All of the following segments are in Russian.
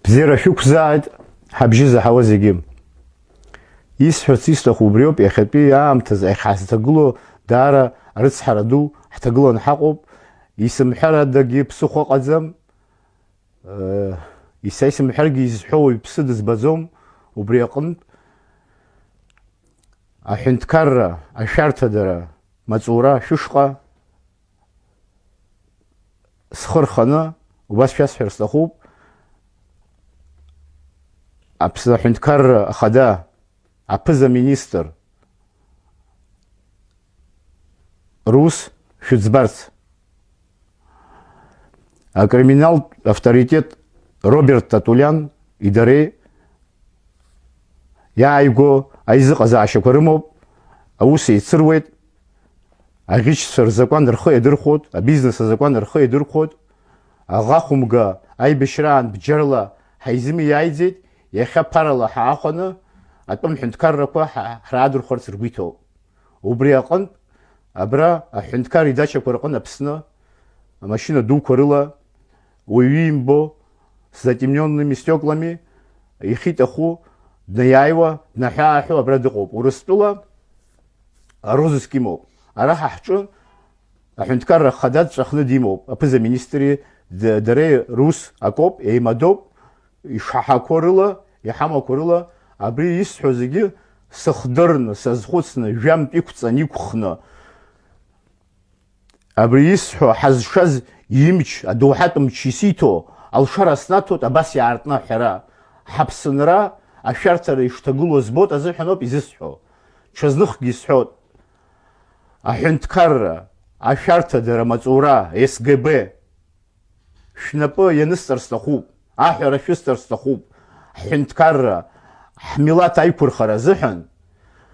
Бзера шәықәзааит, ҳабжьы заҳауа зегьы. Исҳәарц исҭаху убриоуп, иахьатәи аамҭазы ҳазҭагыло даара арыцҳара ду ҳҭагыланы ҳаҟоуп. Исымҳәарадагьы ԥсыхәа ыҟаӡам. Исымҳәаргьы изҳәоу иԥсы дызбаӡом. Убри аҟнытә аҳәынҭқарра, ашәарҭадара маҵура шәышҟа схы рханы убас шәасҳәар сҭахуп. Аҳәынҭқарра ахада, аԥыза-министр рус шәыӡбарц. Акриминалтә авторитет Роберт Татулиан идареи иааигәо аизыҟазаашьақәа рымоуп, аус еицыруеит, аӷьычцәа рзакәан рхы иадырхәоит, абизнес азакәан рхы иадырхәоит, аӷа-хәымга аибашьраан бџьарла ҳаизымиааиӡеит, иахьа ԥарала ҳаахәаны атәым ҳәынҭқаррақәа ҳраадырхәарц ргәы иҭоуп. Убри аҟнытә абра аҳәынҭқар идачақәа рҟны Аԥсны амашьына дуқәа рыла уаҩы имбо с стеклами ихиҭаху днаиааиуа днаҳәы-ааҳәуа абра дыҟоуп. Урыстәыла арозыск имоуп. Ара ҳаҳҿы аҳәынҭқарра ахада дҵәахны димоуп. Аԥыза-министри дареи рус акоуп, еимадоуп, ишҳаҳақәо рыла, иҳамақәа рыла, абри исҳәо зегьы сыхдырны, сазхәыцны, жәамтә иқәҵаны иқәхны, абри исҳәо ҳазшаз имч, адоуҳатә мч исиҭо, алшара снаҭоит, абас иаартны аҳәара. Ҳаԥсынра, ашәарҭара ишҭагылоу збоит азыҳәаноуп изысҳәо. Ҽазныхгьы исҳәоит. Аҳәынҭқарра, ашәарҭадара маҵура, СГБ, шәнапы ианысҵар сҭахуп, аҳәара шәысҭар сҭахуп. Ҳҳәынҭқарра, ҳмилаҭ аиқәырхара азыҳәан,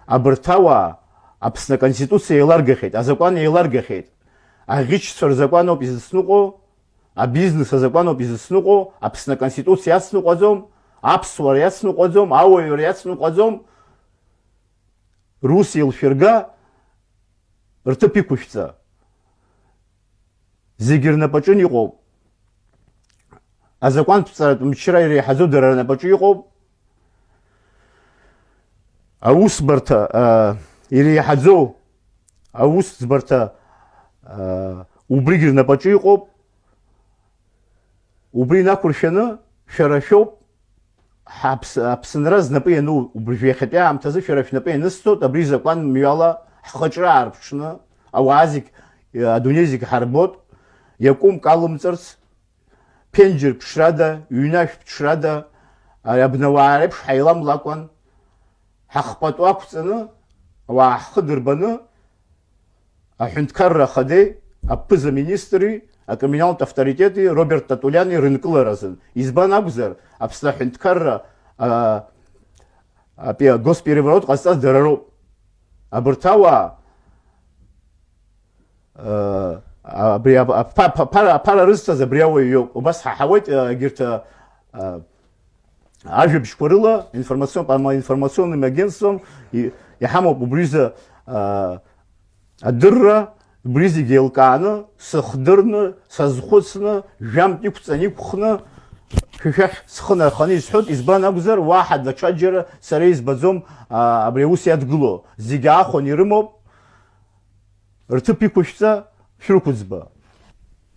абарҭ ауаа Аԥсны аконституциа еиларгахьеит, азакәан еиларгахьеит. Аӷьычцәа рзакәаноуп изыцныҟәо, абизнес азакәаноуп изыцныҟәо, Аԥсны аконституциа иацныҟәаӡом, аԥсуара иацныҟәаӡом, ауаҩра иацныҟәаӡом. Рус еилшәырга, рҭыԥ иқәышәҵа. Зегьы рнапаҿы иҟоуп. Азакәантәҵаратә мчра иреиҳаӡоу дара рнапаҿы иҟоуп. Аусбарҭа иреиҳаӡоу аусӡбарҭа убригьы рнапаҿы иҟоуп. Убри инақәыршәаны шәара шәоуп Аԥсынра знапы иану. Убри иахьатәи аамҭазы шәара шәнапы ианысҵоит, абри закәан мҩала ҳхаҿра аарԥшны, ауаа зегь, адунеи зегь ҳарбот, иакәымк алымҵарц, ԥенџьыр ԥшрада, ҩнашә ԥшрада, абнауаа реиԥш ҳаиламлакәан, ҳахпату ақәҵаны, ауаа ҳхы дырбаны, аҳәынҭқарра ахадеи, аԥыза-министри, акриминалтә авторитети Роберт Татулиани рынкыларазын. Избан акәзар, Аԥсны аҳәынҭқарра госпереворот ҟазҵаз дара роуп. Абарҭ ауаа аԥара рызҭаз абри ауаҩ иоуп. Убас ҳаҳауеит егьырҭ ажәабжьқәа рыла, информационным агентством иҳамоуп убризы адырра, убри зегьы еилкааны, сыхдырны, сазхәыцны, жәамтә иқәҵаны иқәхны, шәахь схы нарханы исҳәоит. Избан акәзар, уаҳа даҽаџьара сара избаӡом абри аус иадгыло. Зегьы аахәан ирымоуп, рҭыԥ иқәышәҵа шәрықәыӡба.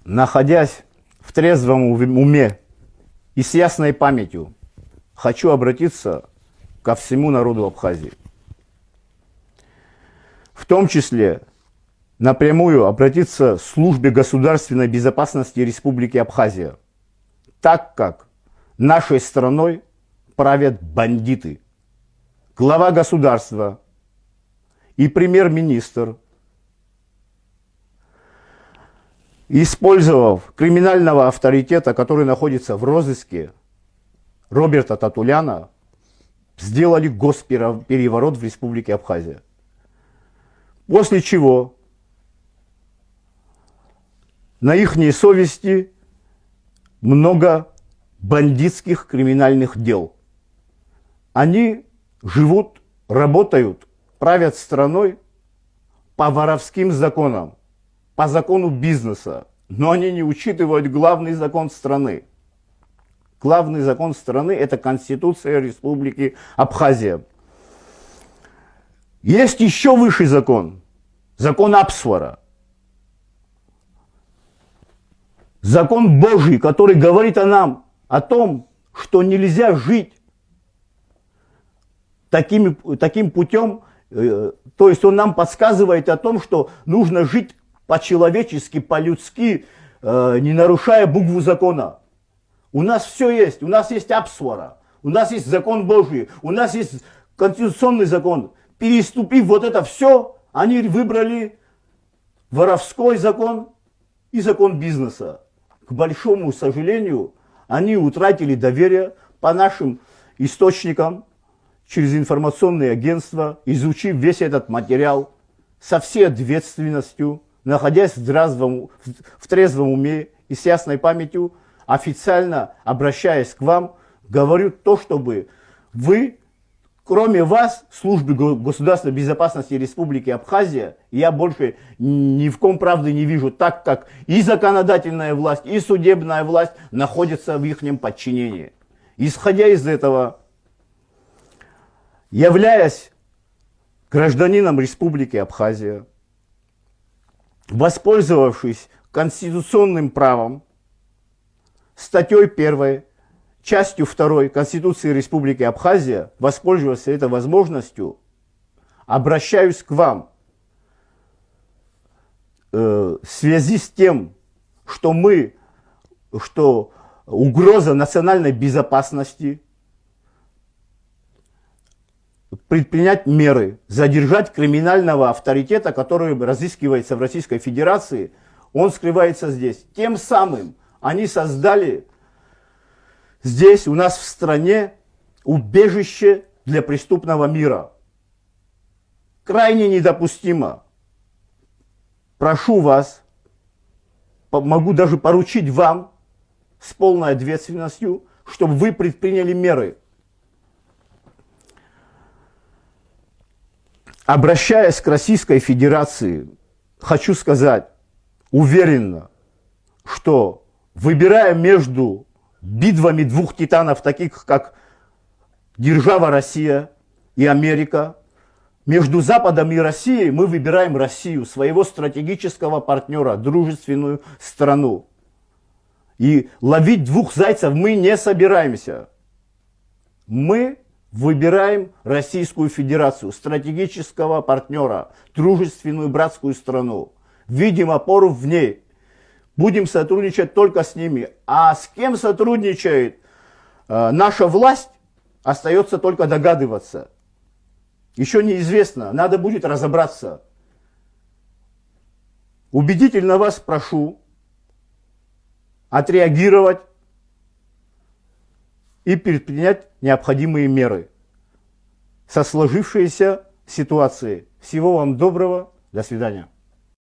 Находясь в трезвом уме и с ясной памятью, хочу обратиться ко всему народу Абхазии. В том числе напрямую обратиться к службе государственной безопасности Республики Абхазия, так как нашей страной правят бандиты. Глава государства и премьер-министр, использовав криминального авторитета, который находится в розыске, Роберта Татуляна, сделали госпереворот в Республике Абхазия. После чего на ихней совести много бандитских криминальных дел. Они живут, работают, правят страной по воровским законам, по закону бизнеса, но они не учитывают главный закон страны. Главный закон страны – это Конституция Республики Абхазия. Есть еще высший закон, закон Апсвара. Закон Божий, который говорит нам о том, что нельзя жить таким путем, то есть он нам подсказывает о том, что нужно жить по-человечески, по-людски, не нарушая букву закона. У нас все есть, у нас есть Апсвара, у нас есть закон Божий, у нас есть конституционный закон. Переступив вот это все, они выбрали воровской закон и закон бизнеса. К большому сожалению, они утратили доверие по нашим источникам, через информационные агентства, изучив весь этот материал со всей ответственностью, находясь в трезвом уме и с ясной памятью, официально обращаясь к вам, говорю то, чтобы вы, кроме вас, службы государственной безопасности Республики Абхазия, я больше ни в ком правды не вижу, так как и законодательная власть, и судебная власть находятся в их подчинении. Исходя из этого, являясь гражданином Республики Абхазия, воспользовавшись конституционным правом, статьей 1, частью 2 Конституции Республики Абхазия, воспользовавшись этой возможностью, обращаюсь к вам в связи с тем, что угроза национальной безопасности, предпринять меры, задержать криминального авторитета, который разыскивается в Российской Федерации, он скрывается здесь. Тем самым они создали здесь, у нас в стране, убежище для преступного мира. Крайне недопустимо. Прошу вас, могу даже поручить вам с полной ответственностью, чтобы вы предприняли меры. Обращаясь к Российской Федерации, хочу сказать уверенно, что выбирая между битвами двух титанов, таких как держава Россия и Америка, между Западом и Россией мы выбираем Россию, своего стратегического партнера, дружественную страну. И ловить двух зайцев мы не собираемся. Мы выбираем Российскую Федерацию, стратегического партнера, дружественную братскую страну. Видим опору в ней. Будем сотрудничать только с ними. А с кем сотрудничает наша власть, остается только догадываться. Еще неизвестно, надо будет разобраться. Убедительно вас прошу отреагировать и предпринять необходимые меры со сложившейся ситуацией. Всего вам доброго, до свидания.